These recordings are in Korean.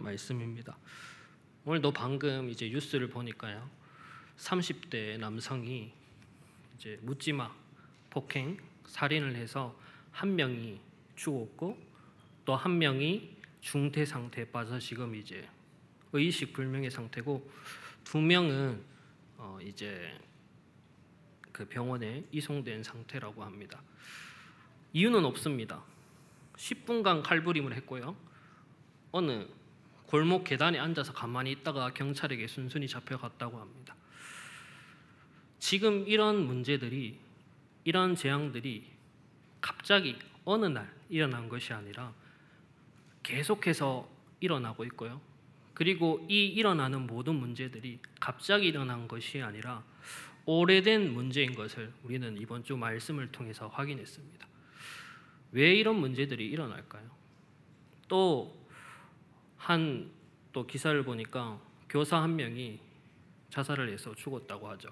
말씀입니다. 오늘도 방금 이제 뉴스를 보니까요, 30대 남성이 이제 묻지마 폭행 살인을 해서 한 명이 죽었고 또 한 명이 중태 상태에 빠져 지금 이제 의식 불명의 상태고, 두 명은 이제 그 병원에 이송된 상태라고 합니다. 이유는 없습니다. 10분간 칼부림을 했고요, 어느 골목 계단에 앉아서 가만히 있다가 경찰에게 순순히 잡혀갔다고 합니다. 지금 이런 문제들이, 이런 재앙들이 갑자기 어느 날 일어난 것이 아니라 계속해서 일어나고 있고요, 그리고 이 일어나는 모든 문제들이 갑자기 일어난 것이 아니라 오래된 문제인 것을 우리는 이번 주 말씀을 통해서 확인했습니다. 왜 이런 문제들이 일어날까요? 또 기사를 보니까 교사 한 명이 자살을 해서 죽었다고 하죠.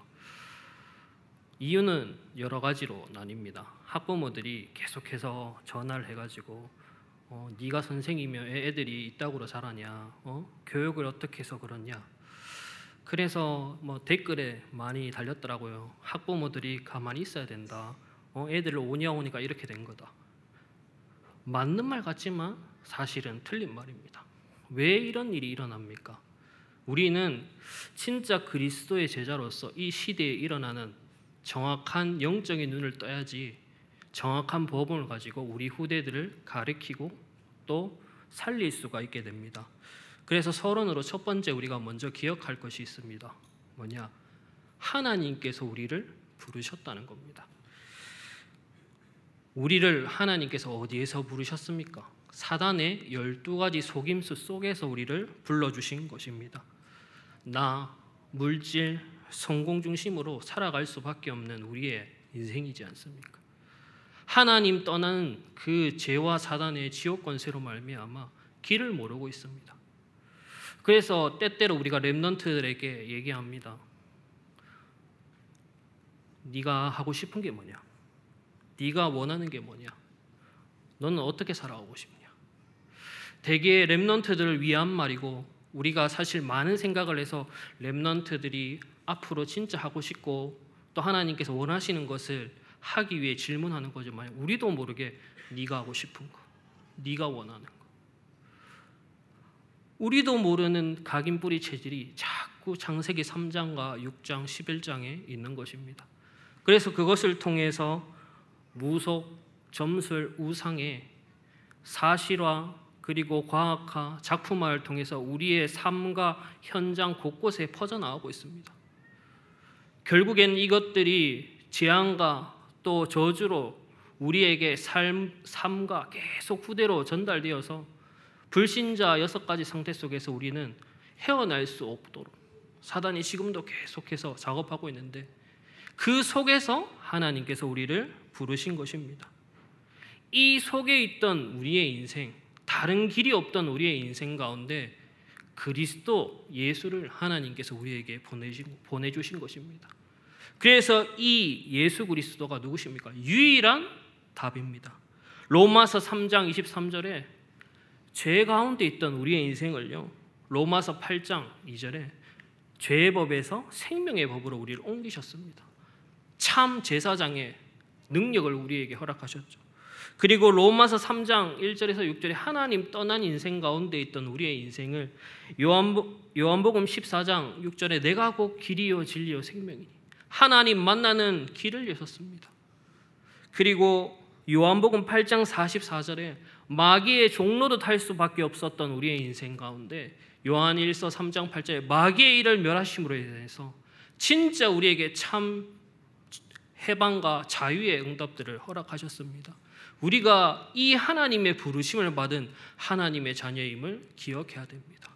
이유는 여러 가지로 나뉩니다. 학부모들이 계속해서 전화를 해가지고 네가 선생이면 애들이 이따구로 자라냐, 교육을 어떻게 해서 그러냐. 그래서 댓글에 많이 달렸더라고요. 학부모들이 가만히 있어야 된다. 애들을 오냐오니까 이렇게 된 거다. 맞는 말 같지만 사실은 틀린 말입니다. 왜 이런 일이 일어납니까? 우리는 진짜 그리스도의 제자로서 이 시대에 일어나는 정확한 영적인 눈을 떠야지 정확한 법을 가지고 우리 후대들을 가르치고 또 살릴 수가 있게 됩니다. 그래서 서론으로 첫 번째 우리가 먼저 기억할 것이 있습니다. 뭐냐? 하나님께서 우리를 부르셨다는 겁니다. 우리를 하나님께서 어디에서 부르셨습니까? 사단의 12가지 속임수 속에서 우리를 불러주신 것입니다. 나, 물질, 성공 중심으로 살아갈 수밖에 없는 우리의 인생이지 않습니까? 하나님 떠나는 그 죄와 사단의 지옥 권세로 말미암아 길을 모르고 있습니다. 그래서 때때로 우리가 렘넌트들에게 얘기합니다. 네가 하고 싶은 게 뭐냐? 네가 원하는 게 뭐냐? 너는 어떻게 살아가고 싶냐? 대개 렘넌트들을 위한 말이고, 우리가 사실 많은 생각을 해서 렘넌트들이 앞으로 진짜 하고 싶고 또 하나님께서 원하시는 것을 하기 위해 질문하는 거지만, 우리도 모르게 네가 하고 싶은 거, 네가 원하는 거, 우리도 모르는 각인뿌리 체질이 자꾸 창세기 3장과 6장, 11장에 있는 것입니다. 그래서 그것을 통해서 무속, 점술, 우상의 사실화 그리고 과학화, 작품화를 통해서 우리의 삶과 현장 곳곳에 퍼져나가고 있습니다. 결국엔 이것들이 재앙과 또 저주로 우리에게 삶과 계속 후대로 전달되어서 불신자 6가지 상태 속에서 우리는 헤어날 수 없도록 사단이 지금도 계속해서 작업하고 있는데, 그 속에서 하나님께서 우리를 부르신 것입니다. 이 속에 있던 우리의 인생, 다른 길이 없던 우리의 인생 가운데 그리스도 예수를 하나님께서 우리에게 보내주신 것입니다. 그래서 이 예수 그리스도가 누구십니까? 유일한 답입니다. 로마서 3장 23절에 죄 가운데 있던 우리의 인생을요, 로마서 8장 2절에 죄의 법에서 생명의 법으로 우리를 옮기셨습니다. 참 제사장의 능력을 우리에게 허락하셨죠. 그리고 로마서 3장 1절에서 6절에 하나님 떠난 인생 가운데 있던 우리의 인생을 요한복음 14장 6절에 내가 곧 길이요 진리요 생명이니 하나님 만나는 길을 여셨습니다. 그리고 요한복음 8장 44절에 마귀의 종로도 탈 수밖에 없었던 우리의 인생 가운데 요한일서 3장 8절에 마귀의 일을 멸하심으로 인해서 진짜 우리에게 참 해방과 자유의 응답들을 허락하셨습니다. 우리가 이 하나님의 부르심을 받은 하나님의 자녀임을 기억해야 됩니다.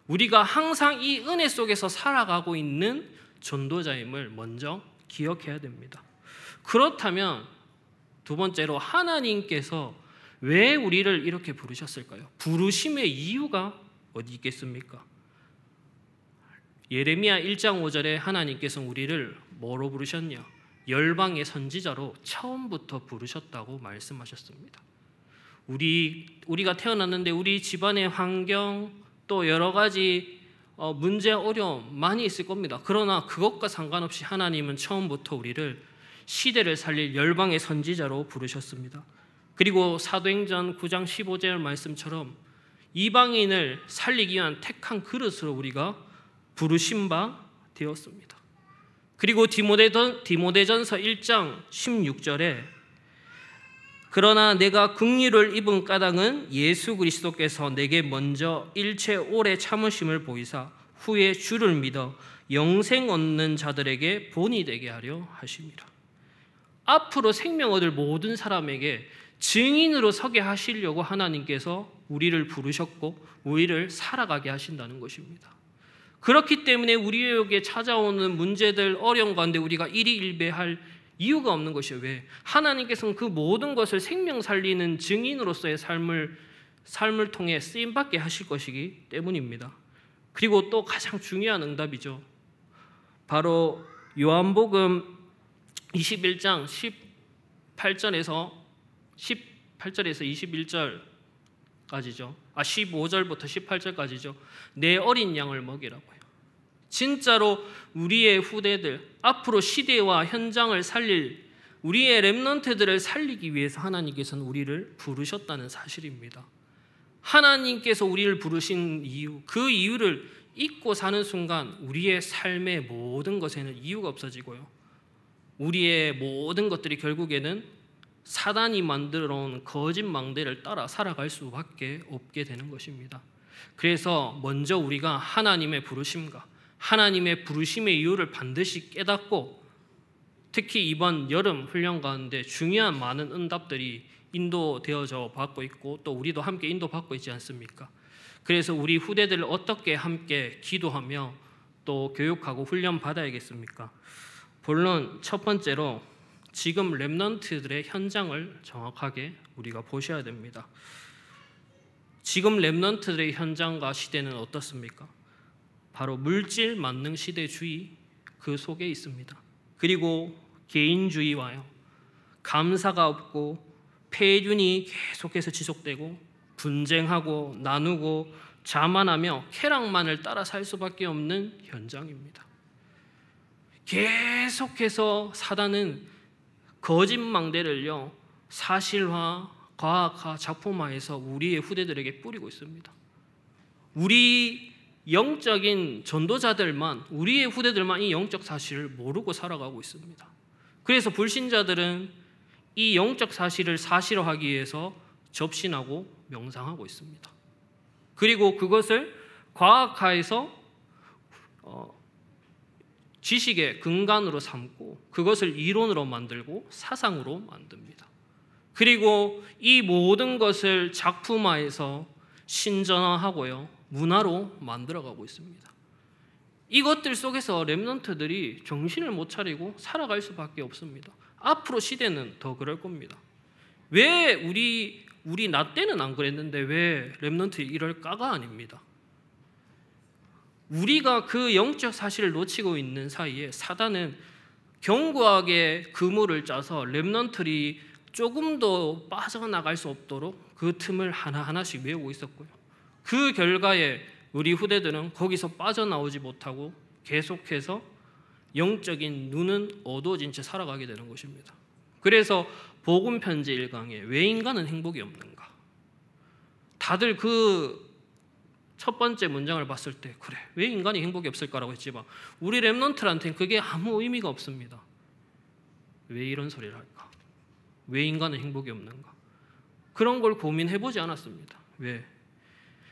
우리가 항상 이 은혜 속에서 살아가고 있는 전도자임을 먼저 기억해야 됩니다. 그렇다면 두 번째로, 하나님께서 왜 우리를 이렇게 부르셨을까요? 부르심의 이유가 어디 있겠습니까? 예레미야 1장 5절에 하나님께서 우리를 뭐로 부르셨냐? 열방의 선지자로 처음부터 부르셨다고 말씀하셨습니다. 우리가 태어났는데 우리 집안의 환경, 또 여러 가지 문제, 어려움 많이 있을 겁니다. 그러나 그것과 상관없이 하나님은 처음부터 우리를 시대를 살릴 열방의 선지자로 부르셨습니다. 그리고 사도행전 9장 15절 말씀처럼 이방인을 살리기 위한 택한 그릇으로 우리가 부르신 바 되었습니다. 그리고 디모데전서 1장 16절에 그러나 내가 긍휼을 입은 까닭은 예수 그리스도께서 내게 먼저 일체 오래 참으심을 보이사 후에 주를 믿어 영생 얻는 자들에게 본이 되게 하려 하심이라. 앞으로 생명 얻을 모든 사람에게 증인으로 서게 하시려고 하나님께서 우리를 부르셨고 우리를 살아가게 하신다는 것입니다. 그렇기 때문에 우리에게 찾아오는 문제들, 어려움 가운데 우리가 일희일비할 이유가 없는 것이에요. 왜? 하나님께서는 그 모든 것을 생명 살리는 증인으로서의 삶을 통해 쓰임받게 하실 것이기 때문입니다. 그리고 또 가장 중요한 응답이죠. 바로 요한복음 21장 18절에서 21절까지죠. 15절부터 18절까지죠. 내 어린 양을 먹이라고요. 진짜로 우리의 후대들, 앞으로 시대와 현장을 살릴 우리의 렘넌트들을 살리기 위해서 하나님께서는 우리를 부르셨다는 사실입니다. 하나님께서 우리를 부르신 이유, 그 이유를 잊고 사는 순간 우리의 삶의 모든 것에는 이유가 없어지고요. 우리의 모든 것들이 결국에는 사단이 만들어 놓은 거짓 망대를 따라 살아갈 수밖에 없게 되는 것입니다. 그래서 먼저 우리가 하나님의 부르심과 하나님의 부르심의 이유를 반드시 깨닫고, 특히 이번 여름 훈련 가운데 중요한 많은 응답들이 인도되어져 받고 있고 또 우리도 함께 인도받고 있지 않습니까? 그래서 우리 후대들을 어떻게 함께 기도하며 또 교육하고 훈련 받아야겠습니까? 물론 첫 번째로 지금 렘넌트들의 현장을 정확하게 우리가 보셔야 됩니다. 지금 렘넌트들의 현장과 시대는 어떻습니까? 바로 물질 만능 시대주의 그 속에 있습니다. 그리고 개인주의와요, 감사가 없고 폐륜이 계속해서 지속되고 분쟁하고 나누고 자만하며 쾌락만을 따라 살 수밖에 없는 현장입니다. 계속해서 사단은 거짓망대를요 사실화, 과학화, 작품화해서 우리의 후대들에게 뿌리고 있습니다. 우리 영적인 전도자들만, 우리의 후대들만 이 영적 사실을 모르고 살아가고 있습니다. 그래서 불신자들은 이 영적 사실을 사실화하기 위해서 접신하고 명상하고 있습니다. 그리고 그것을 과학화해서 지식의 근간으로 삼고 그것을 이론으로 만들고 사상으로 만듭니다. 그리고 이 모든 것을 작품화해서 신전화하고요, 문화로 만들어가고 있습니다. 이것들 속에서 렘넌트들이 정신을 못 차리고 살아갈 수밖에 없습니다. 앞으로 시대는 더 그럴 겁니다. 왜 우리 나 때는 안 그랬는데 왜 렘넌트 이럴까가 아닙니다. 우리가 그 영적 사실을 놓치고 있는 사이에 사단은 견고하게 그물을 짜서 렘넌트들이 조금 더 빠져나갈 수 없도록 그 틈을 하나하나씩 메우고 있었고요. 그 결과에 우리 후대들은 거기서 빠져나오지 못하고 계속해서 영적인 눈은 어두워진 채 살아가게 되는 것입니다. 그래서 복음 편지 1강에 왜 인간은 행복이 없는가? 다들 그 첫 번째 문장을 봤을 때 그래, 왜 인간이 행복이 없을까라고 했지만 우리 렘넌트한테는 그게 아무 의미가 없습니다. 왜 이런 소리를 할까? 왜 인간은 행복이 없는가? 그런 걸 고민해보지 않았습니다. 왜?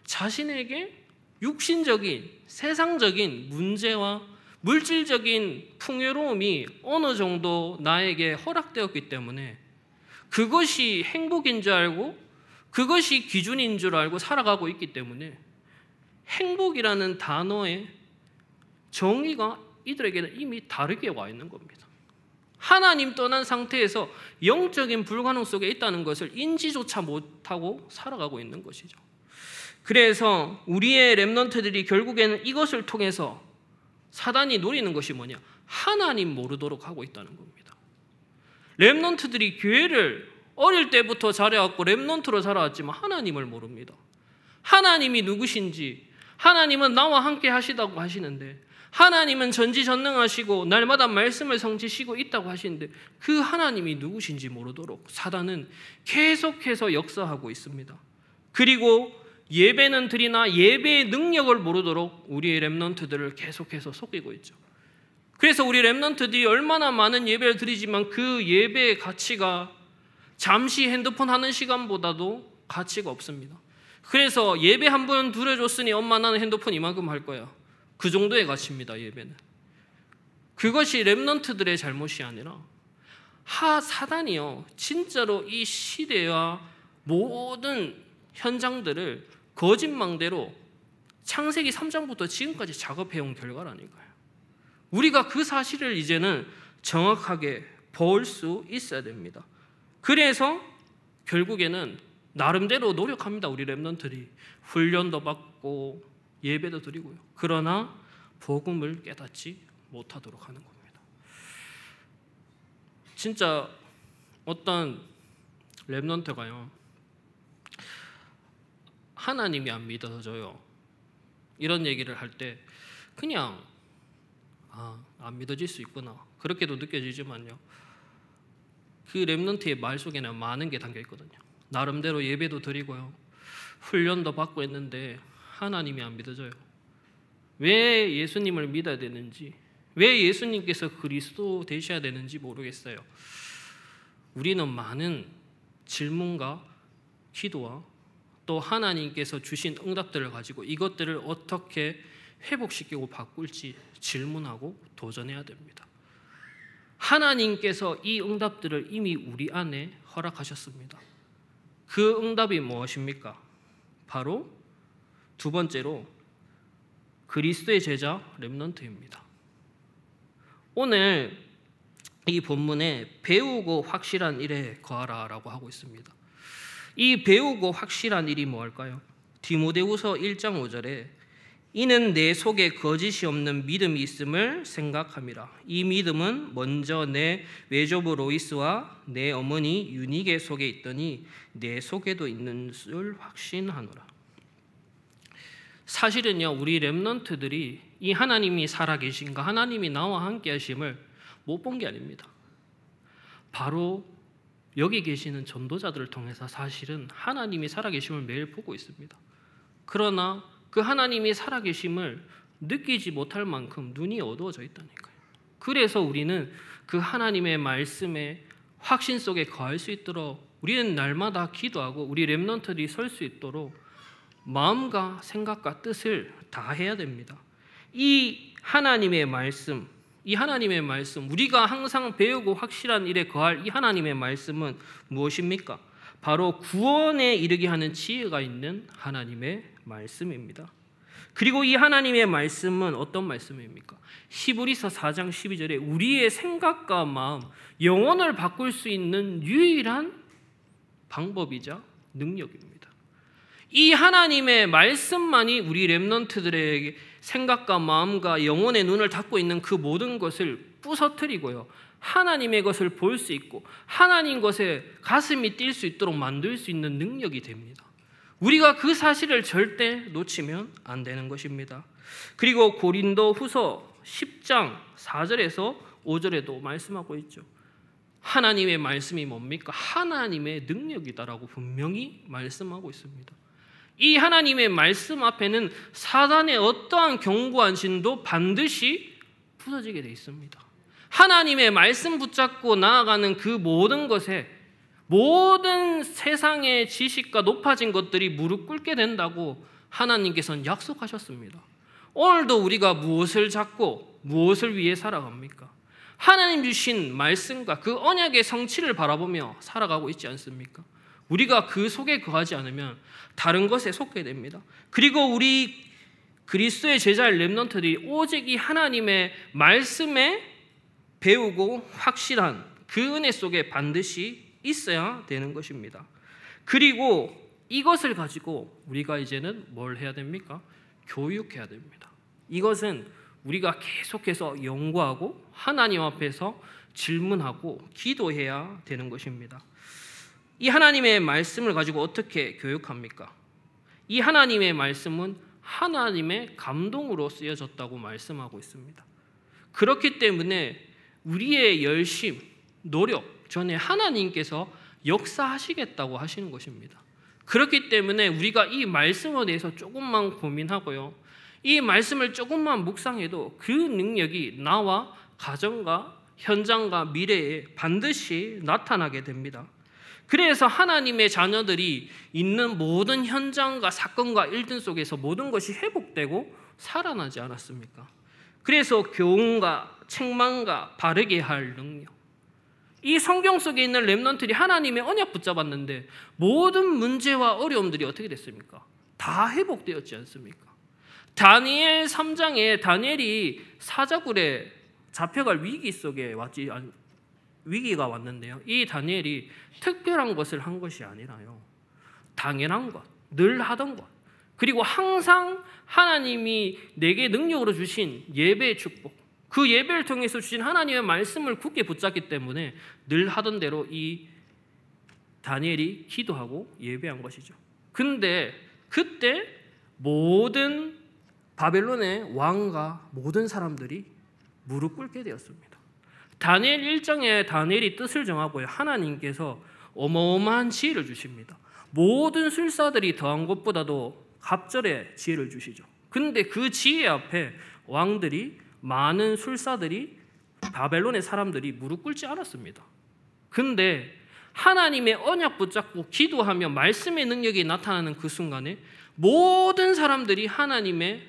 자신에게 육신적인, 세상적인 문제와 물질적인 풍요로움이 어느 정도 나에게 허락되었기 때문에 그것이 행복인 줄 알고 그것이 기준인 줄 알고 살아가고 있기 때문에 행복이라는 단어의 정의가 이들에게는 이미 다르게 와 있는 겁니다. 하나님 떠난 상태에서 영적인 불가능 속에 있다는 것을 인지조차 못하고 살아가고 있는 것이죠. 그래서 우리의 렘넌트들이 결국에는 이것을 통해서 사단이 노리는 것이 뭐냐? 하나님 모르도록 하고 있다는 겁니다. 렘넌트들이 교회를 어릴 때부터 잘해왔고 렘넌트로 살아왔지만 하나님을 모릅니다. 하나님이 누구신지, 하나님은 나와 함께 하시다고 하시는데, 하나님은 전지전능하시고 날마다 말씀을 성취시고 있다고 하시는데, 그 하나님이 누구신지 모르도록 사단은 계속해서 역사하고 있습니다. 그리고 예배는 드리나 예배의 능력을 모르도록 우리의 렘넌트들을 계속해서 속이고 있죠. 그래서 우리 렘넌트들이 얼마나 많은 예배를 드리지만 그 예배의 가치가 잠시 핸드폰 하는 시간보다도 가치가 없습니다. 그래서 예배 한 번 드려줬으니 엄마 나는 핸드폰 이만큼 할 거야. 그 정도의 가치입니다. 예배는. 그것이 렘넌트들의 잘못이 아니라 사단이요, 진짜로 이 시대와 모든 현장들을 거짓망대로 창세기 3장부터 지금까지 작업해온 결과라니까요. 우리가 그 사실을 이제는 정확하게 볼 수 있어야 됩니다. 그래서 결국에는 나름대로 노력합니다. 우리 렘넌트들이 훈련도 받고 예배도 드리고요. 그러나 복음을 깨닫지 못하도록 하는 겁니다. 진짜 어떤 렘넌트가요, 하나님이 안 믿어져요, 이런 얘기를 할 때 그냥 안 믿어질 수 있구나, 그렇게도 느껴지지만요, 그 렘넌트의 말 속에는 많은 게 담겨 있거든요. 나름대로 예배도 드리고요, 훈련도 받고 했는데 하나님이 안 믿어져요. 왜 예수님을 믿어야 되는지, 왜 예수님께서 그리스도 되셔야 되는지 모르겠어요. 우리는 많은 질문과 기도와 또 하나님께서 주신 응답들을 가지고 이것들을 어떻게 회복시키고 바꿀지 질문하고 도전해야 됩니다. 하나님께서 이 응답들을 이미 우리 안에 허락하셨습니다. 그 응답이 무엇입니까? 바로 두 번째로 그리스도의 제자 렘넌트입니다. 오늘 이 본문에 배우고 확실한 일에 거하라 라고 하고 있습니다. 이 배우고 확실한 일이 뭐일까요? 디모데후서 1장 5절에 이는 내 속에 거짓이 없는 믿음이 있음을 생각함이라. 이 믿음은 먼저 내 외조부 로이스와 내 어머니 유니게 속에 있더니 내 속에도 있는 줄 확신하노라. 사실은요, 우리 렘넌트들이 이 하나님이 살아계신가, 하나님이 나와 함께 하심을 못 본 게 아닙니다. 바로 여기 계시는 전도자들을 통해서 사실은 하나님이 살아계심을 매일 보고 있습니다. 그러나 그 하나님이 살아계심을 느끼지 못할 만큼 눈이 어두워져 있다니까요. 그래서 우리는 그 하나님의 말씀에 확신 속에 거할 수 있도록 우리는 날마다 기도하고 우리 렘넌트들이 설 수 있도록 마음과 생각과 뜻을 다해야 됩니다. 이 하나님의 말씀, 우리가 항상 배우고 확실한 일에 거할 이 하나님의 말씀은 무엇입니까? 바로 구원에 이르게 하는 지혜가 있는 하나님의 말씀입니다. 그리고 이 하나님의 말씀은 어떤 말씀입니까? 히브리서 4장 12절에 우리의 생각과 마음, 영혼을 바꿀 수 있는 유일한 방법이자 능력입니다. 이 하나님의 말씀만이 우리 렘넌트들에게 생각과 마음과 영혼의 눈을 닫고 있는 그 모든 것을 부서뜨리고요, 하나님의 것을 볼 수 있고 하나님 것에 가슴이 뛸 수 있도록 만들 수 있는 능력이 됩니다. 우리가 그 사실을 절대 놓치면 안 되는 것입니다. 그리고 고린도 후서 10장 4절에서 5절에도 말씀하고 있죠. 하나님의 말씀이 뭡니까? 하나님의 능력이다라고 분명히 말씀하고 있습니다. 이 하나님의 말씀 앞에는 사단의 어떠한 견고한 신도 반드시 부서지게 되어 있습니다. 하나님의 말씀 붙잡고 나아가는 그 모든 것에 모든 세상의 지식과 높아진 것들이 무릎 꿇게 된다고 하나님께서는 약속하셨습니다. 오늘도 우리가 무엇을 잡고 무엇을 위해 살아갑니까? 하나님 주신 말씀과 그 언약의 성취를 바라보며 살아가고 있지 않습니까? 우리가 그 속에 거하지 않으면 다른 것에 속게 됩니다. 그리고 우리 그리스도의 제자의 렘넌트들이 오직 이 하나님의 말씀에 배우고 확실한 그 은혜 속에 반드시 있어야 되는 것입니다. 그리고 이것을 가지고 우리가 이제는 뭘 해야 됩니까? 교육해야 됩니다. 이것은 우리가 계속해서 연구하고 하나님 앞에서 질문하고 기도해야 되는 것입니다. 이 하나님의 말씀을 가지고 어떻게 교육합니까? 이 하나님의 말씀은 하나님의 감동으로 쓰여졌다고 말씀하고 있습니다. 그렇기 때문에 우리의 열심, 노력 전에 하나님께서 역사하시겠다고 하시는 것입니다. 그렇기 때문에 우리가 이 말씀에 대해서 조금만 고민하고요, 이 말씀을 조금만 묵상해도 그 능력이 나와 가정과 현장과 미래에 반드시 나타나게 됩니다. 그래서 하나님의 자녀들이 있는 모든 현장과 사건과 일들 속에서 모든 것이 회복되고 살아나지 않았습니까? 그래서 교훈과 책망과 바르게 할 능력, 이 성경 속에 있는 렘넌트들이 하나님의 언약 붙잡았는데 모든 문제와 어려움들이 어떻게 됐습니까? 다 회복되었지 않습니까? 다니엘 3장에 다니엘이 사자굴에 잡혀갈 위기 속에 위기가 왔는데요, 이 다니엘이 특별한 것을 한 것이 아니라요, 당연한 것, 늘 하던 것, 그리고 항상 하나님이 내게 능력으로 주신 예배의 축복, 그 예배를 통해서 주신 하나님의 말씀을 굳게 붙잡기 때문에 늘 하던 대로 이 다니엘이 기도하고 예배한 것이죠. 근데 그때 모든 바벨론의 왕과 모든 사람들이 무릎 꿇게 되었습니다. 다니엘 1장에 다니엘이 뜻을 정하고요, 하나님께서 어마어마한 지혜를 주십니다. 모든 술사들이 더한 것보다도 갑절의 지혜를 주시죠. 근데 그 지혜 앞에 왕들이, 많은 술사들이, 바벨론의 사람들이 무릎 꿇지 않았습니다. 근데 하나님의 언약 붙잡고 기도하며 말씀의 능력이 나타나는 그 순간에 모든 사람들이 하나님의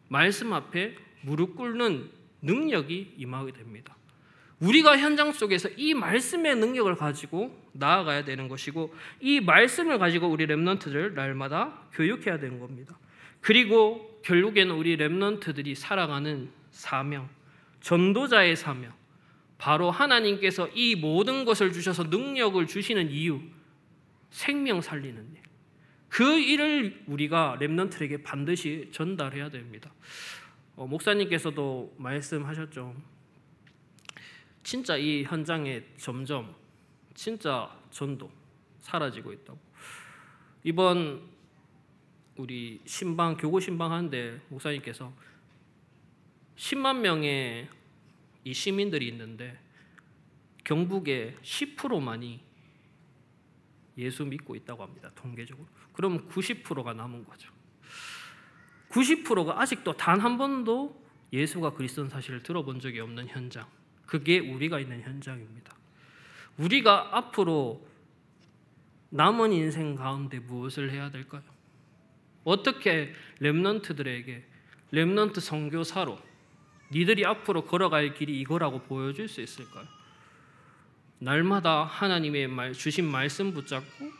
말씀 앞에 무릎 꿇는 능력이 임하게 됩니다. 우리가 현장 속에서 이 말씀의 능력을 가지고 나아가야 되는 것이고, 이 말씀을 가지고 우리 렘넌트들을 날마다 교육해야 되는 겁니다. 그리고 결국에는 우리 렘넌트들이 살아가는 사명, 전도자의 사명, 바로 하나님께서 이 모든 것을 주셔서 능력을 주시는 이유, 생명 살리는 일, 그 일을 우리가 렘넌트에게 반드시 전달해야 됩니다. 목사님께서도 말씀하셨죠. 진짜 이 현장에 점점 진짜 전도 사라지고 있다고. 이번 우리 신방, 교구 신방 하는데 목사님께서 10만 명의 이 시민들이 있는데 경북의 10%만이 예수 믿고 있다고 합니다, 통계적으로. 그럼 90%가 남은 거죠. 90%가 아직도 단 한 번도 예수가 그리스도인 사실을 들어본 적이 없는 현장, 그게 우리가 있는 현장입니다. 우리가 앞으로 남은 인생 가운데 무엇을 해야 될까요? 어떻게 렘넌트들에게, 렘넌트 선교사로 니들이 앞으로 걸어갈 길이 이거라고 보여줄 수 있을까요? 날마다 하나님의 주신 말씀 붙잡고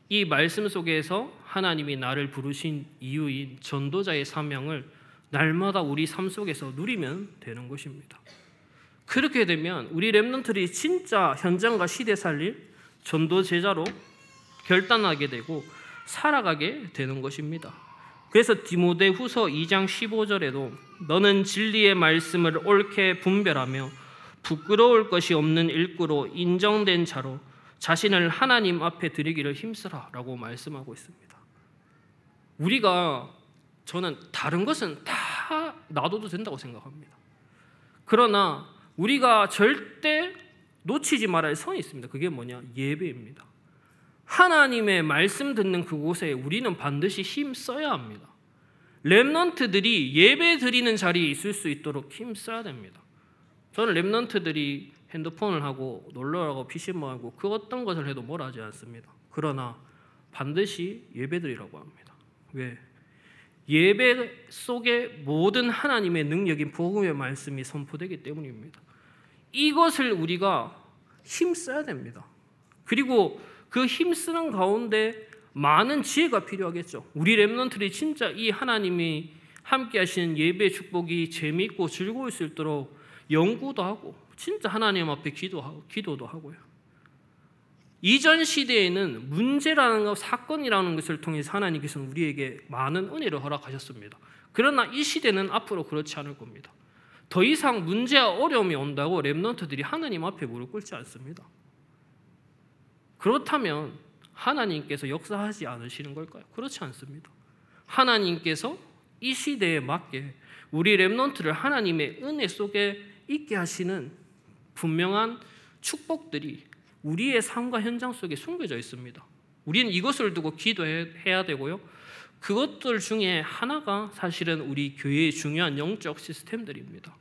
이 말씀 속에서 하나님이 나를 부르신 이유인 전도자의 사명을 날마다 우리 삶 속에서 누리면 되는 것입니다. 그렇게 되면 우리 렘넌트들이 진짜 현장과 시대 살릴 전도 제자로 결단하게 되고 살아가게 되는 것입니다. 그래서 디모데후서 2장 15절에도 너는 진리의 말씀을 옳게 분별하며 부끄러울 것이 없는 일꾼으로 인정된 자로 자신을 하나님 앞에 드리기를 힘쓰라라고 말씀하고 있습니다. 저는 다른 것은 다 놔둬도 된다고 생각합니다. 그러나 우리가 절대 놓치지 말아야 할 선이 있습니다. 그게 뭐냐? 예배입니다. 하나님의 말씀 듣는 그곳에 우리는 반드시 힘써야 합니다. 렘넌트들이 예배 드리는 자리에 있을 수 있도록 힘써야 됩니다. 저는 렘넌트들이 핸드폰을 하고 놀러가고 PC방하고 그 어떤 것을 해도 뭐라 하지 않습니다. 그러나 반드시 예배 드리라고 합니다. 왜? 예배 속에 모든 하나님의 능력인 복음의 말씀이 선포되기 때문입니다. 이것을 우리가 힘써야 됩니다. 그리고 그 힘쓰는 가운데 많은 지혜가 필요하겠죠. 우리 렘넌트들이 진짜 이 하나님이 함께 하시는 예배의 축복이 재미있고 즐거울 수 있도록 연구도 하고 진짜 하나님 앞에 기도도 하고요. 이전 시대에는 문제라는 것, 사건이라는 것을 통해서 하나님께서는 우리에게 많은 은혜를 허락하셨습니다. 그러나 이 시대는 앞으로 그렇지 않을 겁니다. 더 이상 문제와 어려움이 온다고 렘넌트들이 하나님 앞에 무릎 꿇지 않습니다. 그렇다면 하나님께서 역사하지 않으시는 걸까요? 그렇지 않습니다. 하나님께서 이 시대에 맞게 우리 렘넌트를 하나님의 은혜 속에 있게 하시는 분명한 축복들이 우리의 삶과 현장 속에 숨겨져 있습니다. 우리는 이것을 두고 기도해야 되고요. 그것들 중에 하나가 사실은 우리 교회의 중요한 영적 시스템들입니다.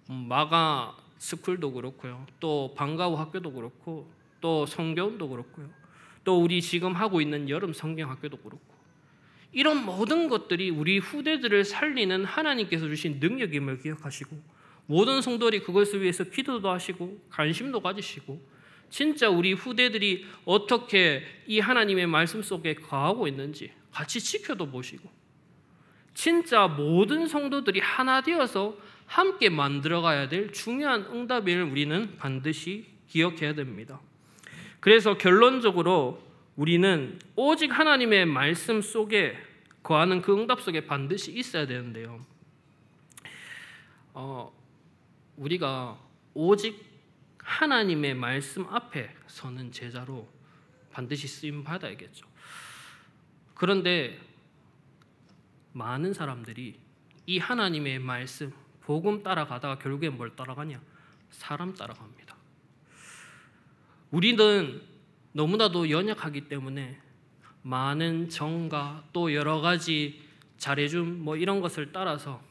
마가 스쿨도 그렇고요. 또 방과후 학교도 그렇고 또 성교원도 그렇고요. 또 우리 지금 하고 있는 여름 성경학교도 그렇고 이런 모든 것들이 우리 후대들을 살리는 하나님께서 주신 능력임을 기억하시고 모든 성도들이 그것을 위해서 기도도 하시고 관심도 가지시고 진짜 우리 후대들이 어떻게 이 하나님의 말씀 속에 거하고 있는지 같이 지켜도 보시고 진짜 모든 성도들이 하나 되어서 함께 만들어가야 될 중요한 응답을 우리는 반드시 기억해야 됩니다. 그래서 결론적으로 우리는 오직 하나님의 말씀 속에 거하는 그 응답 속에 반드시 있어야 되는데요. 우리가 오직 하나님의 말씀 앞에 서는 제자로 반드시 쓰임 받아야겠죠. 그런데 많은 사람들이 이 하나님의 말씀, 복음 따라가다가 결국엔 뭘 따라가냐? 사람 따라갑니다. 우리는 너무나도 연약하기 때문에 많은 정가 또 여러 가지 잘해줌 이런 것을 따라서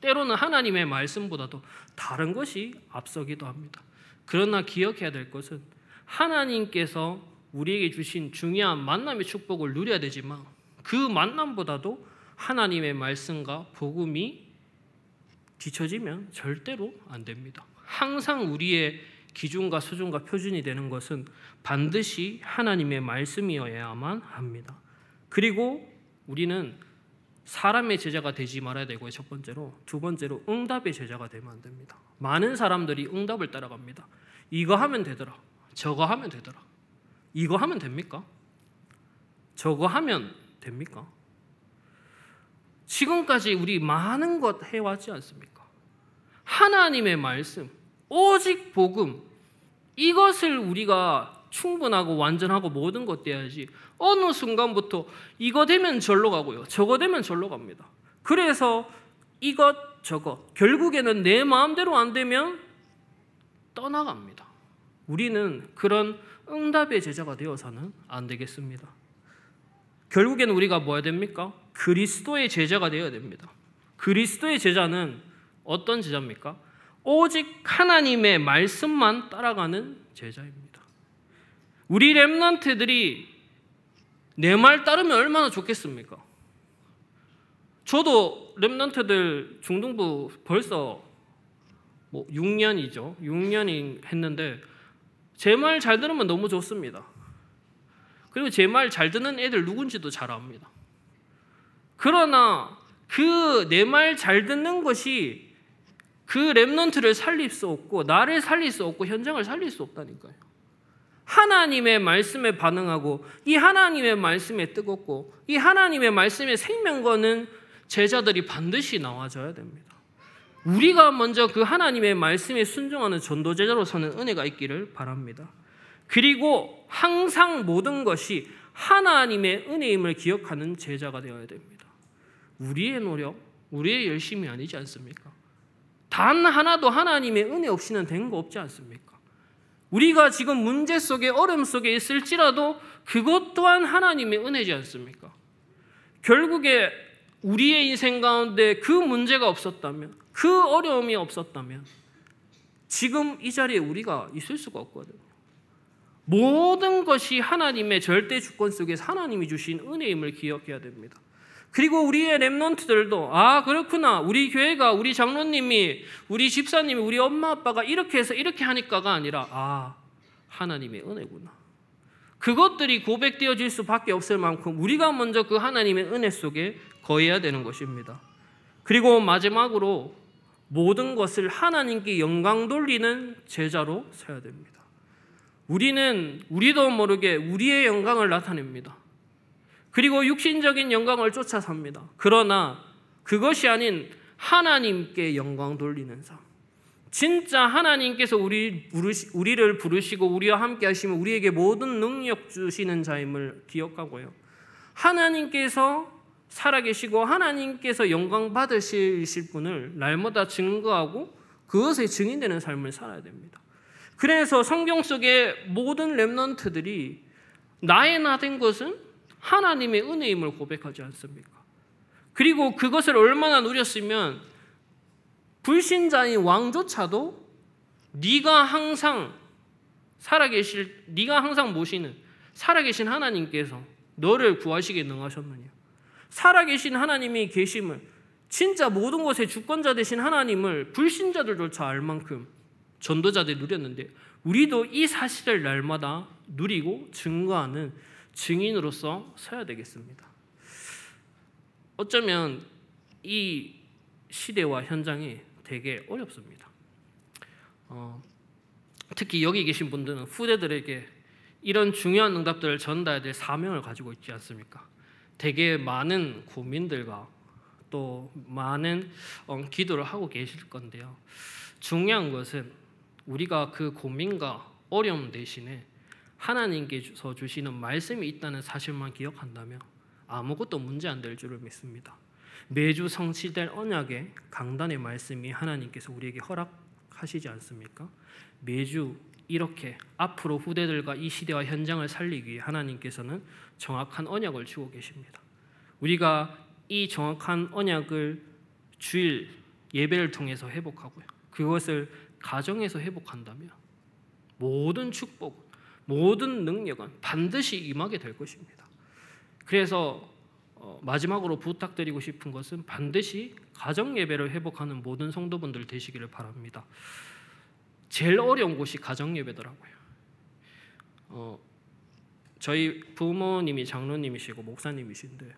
때로는 하나님의 말씀보다도 다른 것이 앞서기도 합니다. 그러나 기억해야 될 것은 하나님께서 우리에게 주신 중요한 만남의 축복을 누려야 되지만 그 만남보다도 하나님의 말씀과 복음이 뒤처지면 절대로 안 됩니다. 항상 우리의 기준과 수준과 표준이 되는 것은 반드시 하나님의 말씀이어야만 합니다. 그리고 우리는 사람의 제자가 되지 말아야 되고요. 첫 번째로. 두 번째로 응답의 제자가 되면 안 됩니다. 많은 사람들이 응답을 따라갑니다. 이거 하면 되더라. 저거 하면 되더라. 이거 하면 됩니까? 저거 하면 됩니까? 지금까지 우리 많은 것 해왔지 않습니까? 하나님의 말씀, 오직 복음, 이것을 우리가 충분하고 완전하고 모든 것 돼야지 어느 순간부터 이거 되면 절로 가고요. 저거 되면 절로 갑니다. 그래서 이것 저것 결국에는 내 마음대로 안 되면 떠나갑니다. 우리는 그런 응답의 제자가 되어서는 안 되겠습니다. 결국에는 우리가 뭐 해야 됩니까? 그리스도의 제자가 되어야 됩니다. 그리스도의 제자는 어떤 제자입니까? 오직 하나님의 말씀만 따라가는 제자입니다. 우리 렘넌트들이 내 말 따르면 얼마나 좋겠습니까? 저도 렘넌트들 중등부 벌써 6년이죠. 6년이 했는데 제 말 잘 들으면 너무 좋습니다. 그리고 제 말 잘 듣는 애들 누군지도 잘 압니다. 그러나 그 내 말 잘 듣는 것이 그 렘넌트를 살릴 수 없고 나를 살릴 수 없고 현장을 살릴 수 없다니까요. 하나님의 말씀에 반응하고 이 하나님의 말씀에 뜨겁고 이 하나님의 말씀에 생명 거는 제자들이 반드시 나와줘야 됩니다. 우리가 먼저 그 하나님의 말씀에 순종하는 전도 제자로 서는 은혜가 있기를 바랍니다. 그리고 항상 모든 것이 하나님의 은혜임을 기억하는 제자가 되어야 됩니다. 우리의 노력, 우리의 열심이 아니지 않습니까? 단 하나도 하나님의 은혜 없이는 된 거 없지 않습니까? 우리가 지금 문제 속에 어려움 속에 있을지라도 그것 또한 하나님의 은혜지 않습니까? 결국에 우리의 인생 가운데 그 문제가 없었다면, 그 어려움이 없었다면 지금 이 자리에 우리가 있을 수가 없거든요. 모든 것이 하나님의 절대 주권 속에서 하나님이 주신 은혜임을 기억해야 됩니다. 그리고 우리의 렘넌트들도 그렇구나, 우리 교회가, 우리 장로님이, 우리 집사님이, 우리 엄마 아빠가 이렇게 해서 이렇게 하니까가 아니라 하나님의 은혜구나. 그것들이 고백되어질 수밖에 없을 만큼 우리가 먼저 그 하나님의 은혜 속에 거해야 되는 것입니다. 그리고 마지막으로 모든 것을 하나님께 영광 돌리는 제자로 서야 됩니다. 우리도 모르게 우리의 영광을 나타냅니다. 그리고 육신적인 영광을 쫓아 삽니다. 그러나 그것이 아닌 하나님께 영광 돌리는 삶. 진짜 하나님께서 우리를 부르시고 우리와 함께 하시면 우리에게 모든 능력 주시는 자임을 기억하고요. 하나님께서 살아계시고 하나님께서 영광 받으실 분을 날마다 증거하고 그것의 증인되는 삶을 살아야 됩니다. 그래서 성경 속의 모든 렘넌트들이 나의 나 된 것은 하나님의 은혜임을 고백하지 않습니까? 그리고 그것을 얼마나 누렸으면 불신자인 왕조차도 네가 항상 모시는 살아계신 하나님께서 너를 구하시기에 능하셨느냐, 살아계신 하나님이 계심을, 진짜 모든 것의 주권자 되신 하나님을 불신자들조차 알 만큼 전도자들이 누렸는데 우리도 이 사실을 날마다 누리고 증거하는 증인으로서 서야 되겠습니다. 어쩌면 이 시대와 현장이 되게 어렵습니다. 특히 여기 계신 분들은 후대들에게 이런 중요한 응답들을 전달해야 될 사명을 가지고 있지 않습니까? 되게 많은 고민들과 또 많은 기도를 하고 계실 건데요. 중요한 것은 우리가 그 고민과 어려움 대신에 하나님께서 주시는 말씀이 있다는 사실만 기억한다면 아무것도 문제 안 될 줄을 믿습니다. 매주 성취될 언약의 강단의 말씀이 하나님께서 우리에게 허락하시지 않습니까? 매주 이렇게 앞으로 후대들과 이 시대와 현장을 살리기 위해 하나님께서는 정확한 언약을 주고 계십니다. 우리가 이 정확한 언약을 주일 예배를 통해서 회복하고요, 그것을 가정에서 회복한다면 모든 축복, 모든 능력은 반드시 임하게 될 것입니다. 그래서 마지막으로 부탁드리고 싶은 것은 반드시 가정 예배를 회복하는 모든 성도분들 되시기를 바랍니다. 제일 어려운 곳이 가정 예배더라고요. 저희 부모님이 장로님이시고 목사님이신데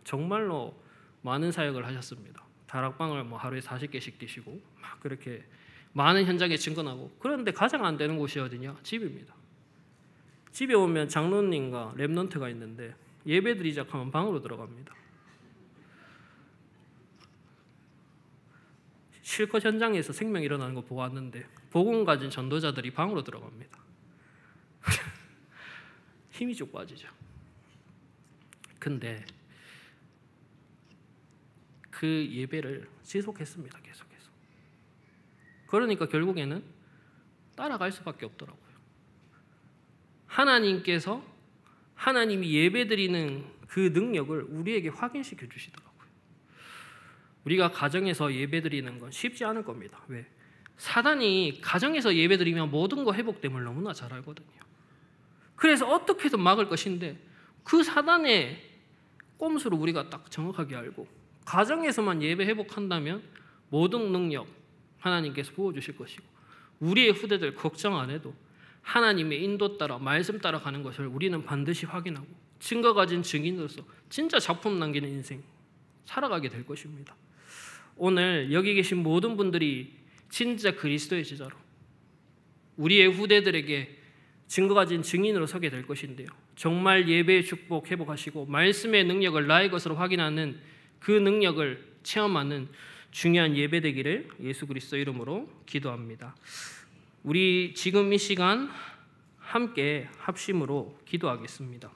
정말로 많은 사역을 하셨습니다. 다락방을 하루에 40개씩 뛰시고 막 그렇게 많은 현장에 증거하고, 그런데 가장 안 되는 곳이 어디냐? 집입니다. 집에 오면 장로님과 렘넌트가 있는데 예배 드리자 하면 방으로 들어갑니다. 실컷 현장에서 생명이 일어나는 거 보았는데 복음 가진 전도자들이 방으로 들어갑니다. 힘이 쭉 빠지죠. 근데 그 예배를 지속했습니다. 계속해서. 그러니까 결국에는 따라갈 수밖에 없더라고요. 하나님이 예배드리는 그 능력을 우리에게 확인시켜 주시더라고요. 우리가 가정에서 예배드리는 건 쉽지 않을 겁니다. 왜? 사단이 가정에서 예배드리면 모든 거 회복됨을 너무나 잘 알거든요. 그래서 어떻게든 막을 것인데 그 사단의 꼼수를 우리가 딱 정확하게 알고 가정에서만 예배 회복한다면 모든 능력 하나님께서 부어주실 것이고 우리의 후대들 걱정 안 해도 하나님의 인도 따라 말씀 따라 가는 것을 우리는 반드시 확인하고 증거 가진 증인으로서 진짜 작품 남기는 인생 살아가게 될 것입니다. 오늘 여기 계신 모든 분들이 진짜 그리스도의 제자로 우리의 후대들에게 증거 가진 증인으로 서게 될 것인데요, 정말 예배의 축복 회복하시고 말씀의 능력을 나의 것으로 확인하는 그 능력을 체험하는 중요한 예배 되기를 예수 그리스도 이름으로 기도합니다. 우리 지금 이 시간 함께 합심으로 기도하겠습니다.